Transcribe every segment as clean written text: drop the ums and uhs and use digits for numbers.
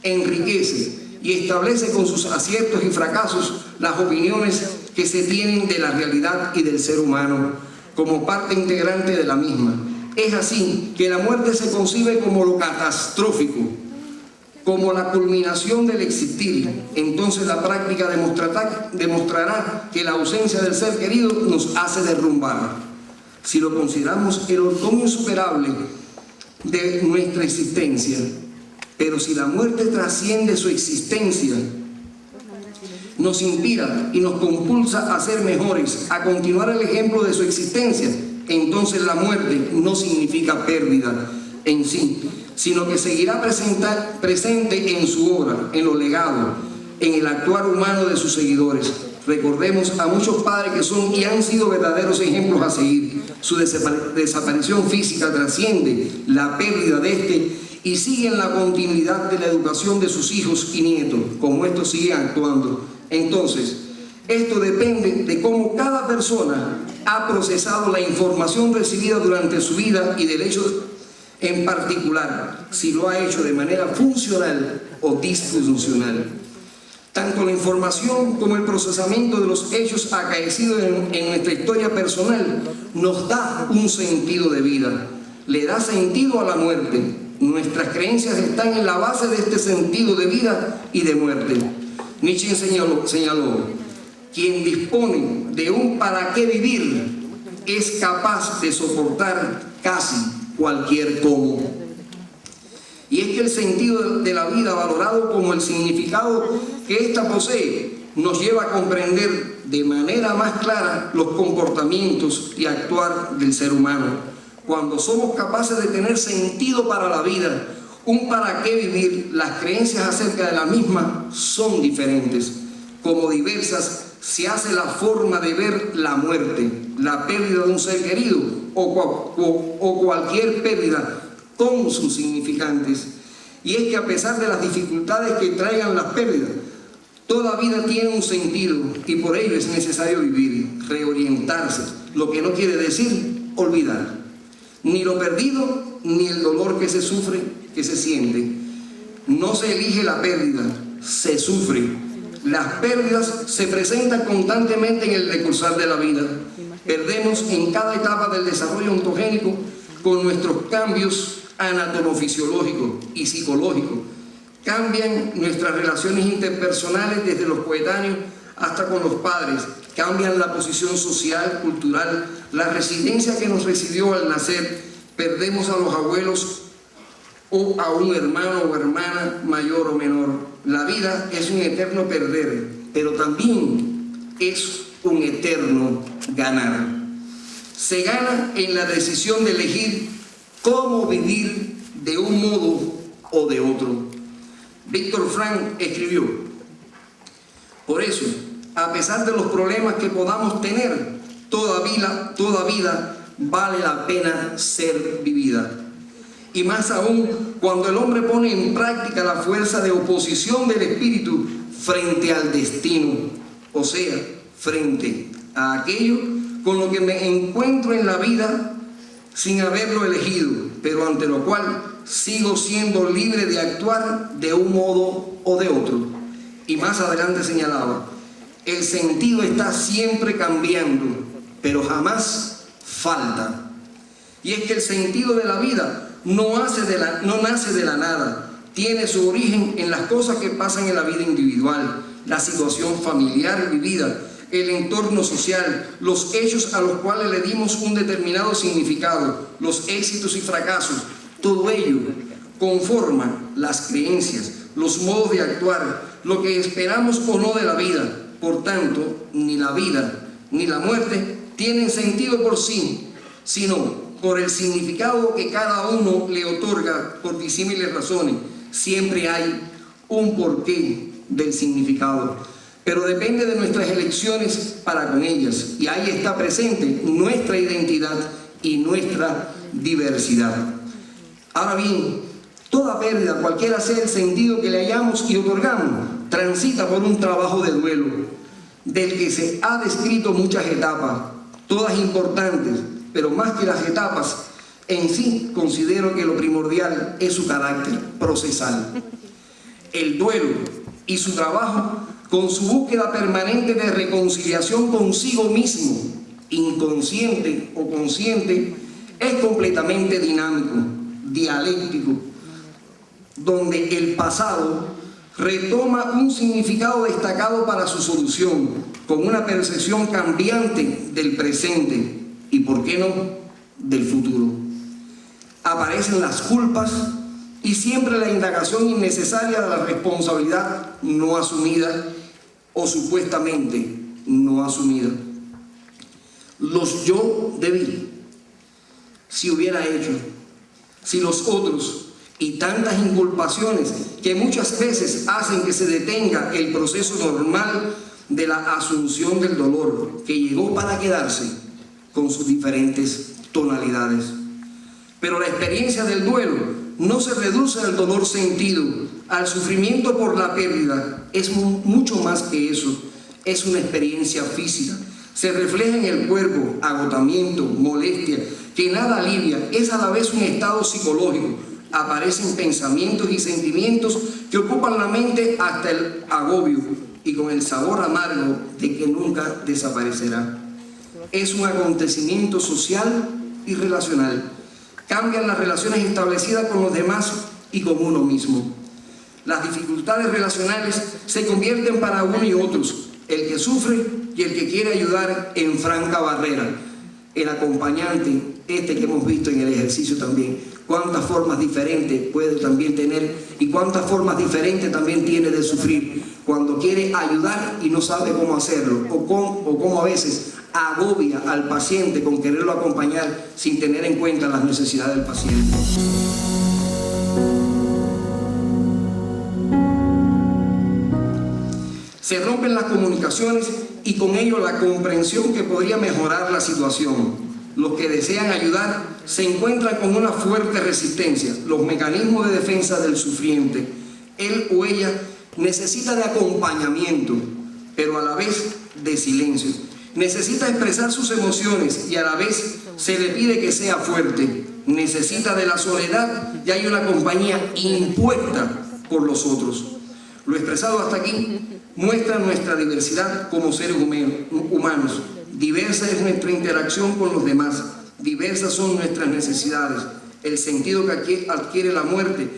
enriquece y establece con sus aciertos y fracasos las opiniones que se tienen de la realidad y del ser humano como parte integrante de la misma. Es así que la muerte se concibe como lo catastrófico, como la culminación del existir. Entonces la práctica demostrará que la ausencia del ser querido nos hace derrumbar. Si lo consideramos el otoño insuperable de nuestra existencia, pero si la muerte trasciende su existencia, nos inspira y nos compulsa a ser mejores, a continuar el ejemplo de su existencia, entonces la muerte no significa pérdida en sí, sino que seguirá presente en su obra, en los legados, en el actuar humano de sus seguidores. Recordemos a muchos padres que son y han sido verdaderos ejemplos a seguir. Su desaparición física trasciende la pérdida de este y sigue en la continuidad de la educación de sus hijos y nietos, como estos siguen actuando. Entonces, esto depende de cómo cada persona ha procesado la información recibida durante su vida y del hecho en particular, si lo ha hecho de manera funcional o disfuncional. Tanto la información como el procesamiento de los hechos acaecidos en nuestra historia personal nos da un sentido de vida, le da sentido a la muerte. Nuestras creencias están en la base de este sentido de vida y de muerte. Nietzsche señaló, quien dispone de un para qué vivir es capaz de soportar casi cualquier cómo. Y es que el sentido de la vida, valorado como el significado que ésta posee, nos lleva a comprender de manera más clara los comportamientos y actuar del ser humano. Cuando somos capaces de tener sentido para la vida, un para qué vivir, las creencias acerca de la misma son diferentes. Como diversas se hace la forma de ver la muerte, la pérdida de un ser querido o cualquier pérdida con sus significantes. Y es que a pesar de las dificultades que traigan las pérdidas, toda vida tiene un sentido y por ello es necesario vivir, reorientarse, lo que no quiere decir olvidar. Ni lo perdido, ni el dolor que se sufre, que se siente. No se elige la pérdida, se sufre. Las pérdidas se presentan constantemente en el decursar de la vida. Perdemos en cada etapa del desarrollo ontogénico con nuestros cambios anatomofisiológicos y psicológicos. Cambian nuestras relaciones interpersonales desde los coetáneos hasta con los padres. Cambian la posición social, cultural, la residencia que nos residió al nacer. Perdemos a los abuelos o a un hermano o hermana mayor o menor. La vida es un eterno perder, pero también es un eterno ganar. Se gana en la decisión de elegir cómo vivir de un modo o de otro. Víctor Frank escribió: por eso, a pesar de los problemas que podamos tener, toda vida vale la pena ser vivida. Y más aún cuando el hombre pone en práctica la fuerza de oposición del espíritu frente al destino, o sea, frente a aquello con lo que me encuentro en la vida sin haberlo elegido, pero ante lo cual sigo siendo libre de actuar de un modo o de otro. Y más adelante señalaba: el sentido está siempre cambiando, pero jamás falta. Y es que el sentido de la vida no nace de la nada, tiene su origen en las cosas que pasan en la vida individual, la situación familiar vivida, el entorno social, los hechos a los cuales le dimos un determinado significado, los éxitos y fracasos. Todo ello conforma las creencias, los modos de actuar, lo que esperamos o no de la vida. Por tanto, ni la vida ni la muerte tienen sentido por sí, sino por el significado que cada uno le otorga por disímiles razones. Siempre hay un porqué del significado, pero depende de nuestras elecciones para con ellas, y ahí está presente nuestra identidad y nuestra diversidad. Ahora bien, toda pérdida, cualquiera sea el sentido que le hayamos y otorgamos, transita por un trabajo de duelo, del que se ha descrito muchas etapas, todas importantes, pero más que las etapas en sí, considero que lo primordial es su carácter procesal. El duelo y su trabajo, con su búsqueda permanente de reconciliación consigo mismo, inconsciente o consciente, es completamente dinámico, dialéctico, donde el pasado retoma un significado destacado para su solución, con una percepción cambiante del presente y, ¿por qué no?, del futuro. Aparecen las culpas y siempre la indagación innecesaria de la responsabilidad no asumida o supuestamente no asumida. Los yo debí, si hubiera hecho, si los otros, y tantas inculpaciones que muchas veces hacen que se detenga el proceso normal de la asunción del dolor, que llegó para quedarse con sus diferentes tonalidades. Pero la experiencia del duelo no se reduce al dolor sentido, al sufrimiento por la pérdida. Es mucho más que eso. Es una experiencia física. Se refleja en el cuerpo agotamiento, molestia, que nada alivia. Es a la vez un estado psicológico. Aparecen pensamientos y sentimientos que ocupan la mente hasta el agobio y con el sabor amargo de que nunca desaparecerá. Es un acontecimiento social y relacional. Cambian las relaciones establecidas con los demás y con uno mismo. Las dificultades relacionales se convierten para uno y otros, el que sufre y el que quiere ayudar, en franca barrera. El acompañante, que hemos visto en el ejercicio también, cuántas formas diferentes puede también tener y cuántas formas diferentes también tiene de sufrir cuando quiere ayudar y no sabe cómo hacerlo, o cómo a veces agobia al paciente con quererlo acompañar sin tener en cuenta las necesidades del paciente. Se rompen las comunicaciones y con ello la comprensión que podría mejorar la situación. Los que desean ayudar se encuentran con una fuerte resistencia. Los mecanismos de defensa del sufriente, él o ella, necesita de acompañamiento, pero a la vez de silencio. Necesita expresar sus emociones y a la vez se le pide que sea fuerte. Necesita de la soledad y hay una compañía impuesta por los otros. Lo expresado hasta aquí muestra nuestra diversidad como seres humanos. Diversa es nuestra interacción con los demás. Diversas son nuestras necesidades. El sentido que adquiere la muerte,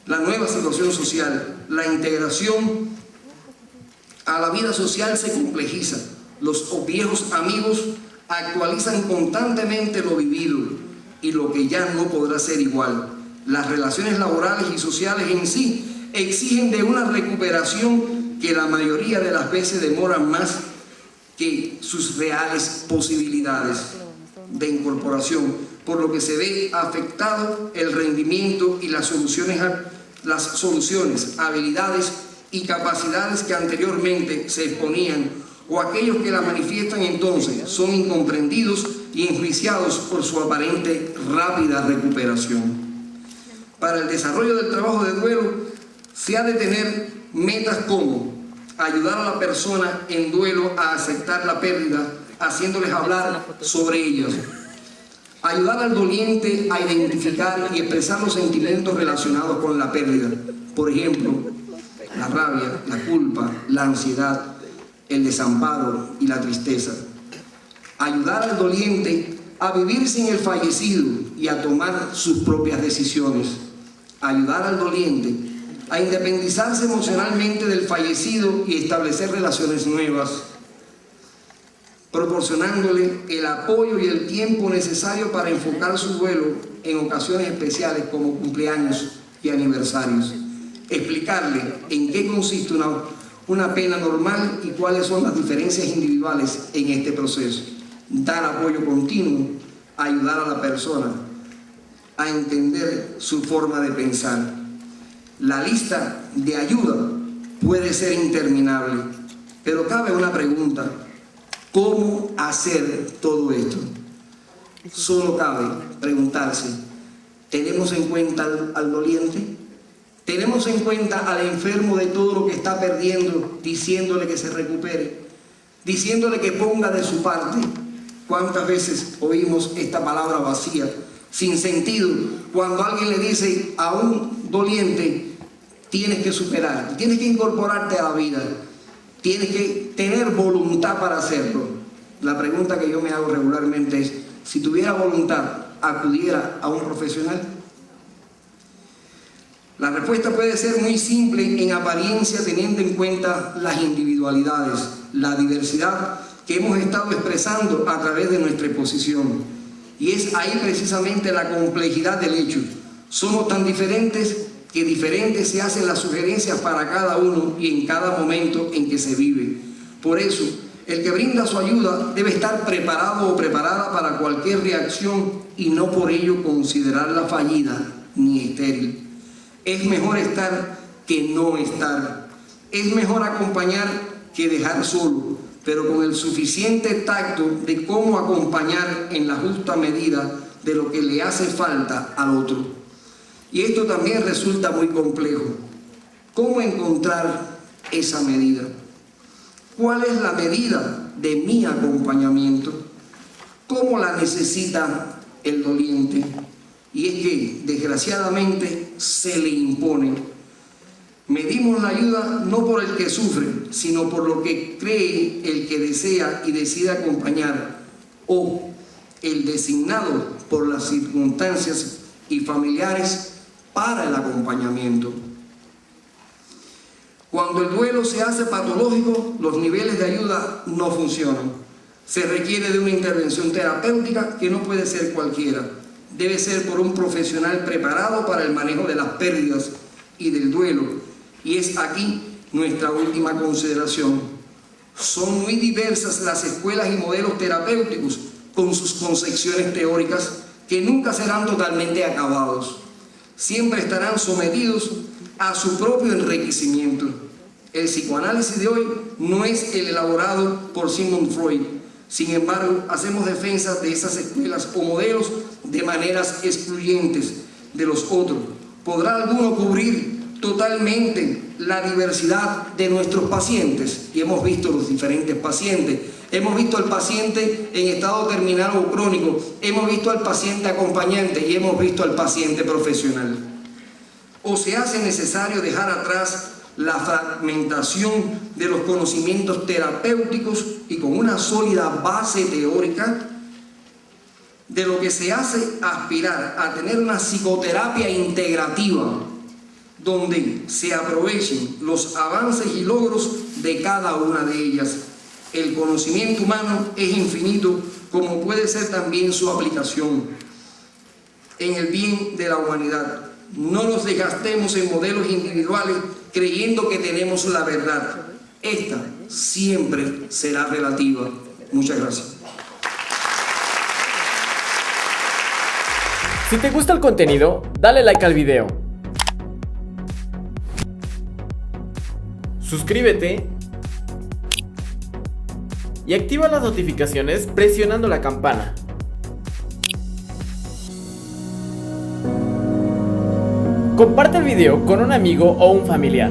la nueva situación social, la integración a la vida social se complejiza. Los viejos amigos actualizan constantemente lo vivido y lo que ya no podrá ser igual. Las relaciones laborales y sociales en sí exigen de una recuperación que la mayoría de las veces demoran más que sus reales posibilidades de incorporación, por lo que se ve afectado el rendimiento y las soluciones, habilidades y capacidades que anteriormente se exponían, o aquellos que la manifiestan entonces son incomprendidos y enjuiciados por su aparente rápida recuperación. Para el desarrollo del trabajo de duelo se ha de tener metas como ayudar a la persona en duelo a aceptar la pérdida, haciéndoles hablar sobre ellas. Ayudar al doliente a identificar y expresar los sentimientos relacionados con la pérdida. Por ejemplo, la rabia, la culpa, la ansiedad, el desamparo y la tristeza. Ayudar al doliente a vivir sin el fallecido y a tomar sus propias decisiones. Ayudar al doliente a independizarse emocionalmente del fallecido y establecer relaciones nuevas, proporcionándole el apoyo y el tiempo necesario para enfocar su duelo en ocasiones especiales como cumpleaños y aniversarios. Explicarle en qué consiste una pena normal y cuáles son las diferencias individuales en este proceso. Dar apoyo continuo, ayudar a la persona a entender su forma de pensar. La lista de ayuda puede ser interminable, pero cabe una pregunta: ¿cómo hacer todo esto? Solo cabe preguntarse: ¿tenemos en cuenta al doliente? ¿Tenemos en cuenta al enfermo de todo lo que está perdiendo, diciéndole que se recupere, diciéndole que ponga de su parte? ¿Cuántas veces oímos esta palabra vacía, sin sentido, cuando alguien le dice a un doliente tienes que superar, tienes que incorporarte a la vida, tienes que tener voluntad para hacerlo. La pregunta que yo me hago regularmente es, si tuviera voluntad, ¿acudiera a un profesional? La respuesta puede ser muy simple en apariencia, teniendo en cuenta las individualidades, la diversidad que hemos estado expresando a través de nuestra exposición. Y es ahí precisamente la complejidad del hecho. Somos tan diferentes que diferentes se hacen las sugerencias para cada uno y en cada momento en que se vive. Por eso, el que brinda su ayuda debe estar preparado o preparada para cualquier reacción y no por ello considerarla fallida ni estéril. Es mejor estar que no estar. Es mejor acompañar que dejar solo, pero con el suficiente tacto de cómo acompañar en la justa medida de lo que le hace falta al otro. Y esto también resulta muy complejo. ¿Cómo encontrar esa medida? ¿Cuál es la medida de mi acompañamiento? ¿Cómo la necesita el doliente? Y es que, desgraciadamente, se le impone. Medimos la ayuda no por el que sufre, sino por lo que cree el que desea y decide acompañar, o el designado por las circunstancias y familiares para el acompañamiento. Cuando el duelo se hace patológico, los niveles de ayuda no funcionan. Se requiere de una intervención terapéutica que no puede ser cualquiera. Debe ser por un profesional preparado para el manejo de las pérdidas y del duelo. Y es aquí nuestra última consideración. Son muy diversas las escuelas y modelos terapéuticos con sus concepciones teóricas que nunca serán totalmente acabados. Siempre estarán sometidos a su propio enriquecimiento. El psicoanálisis de hoy no es el elaborado por Sigmund Freud. Sin embargo, hacemos defensas de esas escuelas o modelos de maneras excluyentes de los otros. ¿Podrá alguno cubrir totalmente la diversidad de nuestros pacientes? Y hemos visto los diferentes pacientes. Hemos visto al paciente en estado terminal o crónico. Hemos visto al paciente acompañante y hemos visto al paciente profesional. ¿O se hace necesario dejar atrás la fragmentación de los conocimientos terapéuticos y con una sólida base teórica? De lo que se hace aspirar a tener una psicoterapia integrativa donde se aprovechen los avances y logros de cada una de ellas. El conocimiento humano es infinito, como puede ser también su aplicación en el bien de la humanidad. No nos desgastemos en modelos individuales creyendo que tenemos la verdad. Esta siempre será relativa. Muchas gracias. Si te gusta el contenido, dale like al video. Suscríbete y activa las notificaciones presionando la campana. Comparte el video con un amigo o un familiar.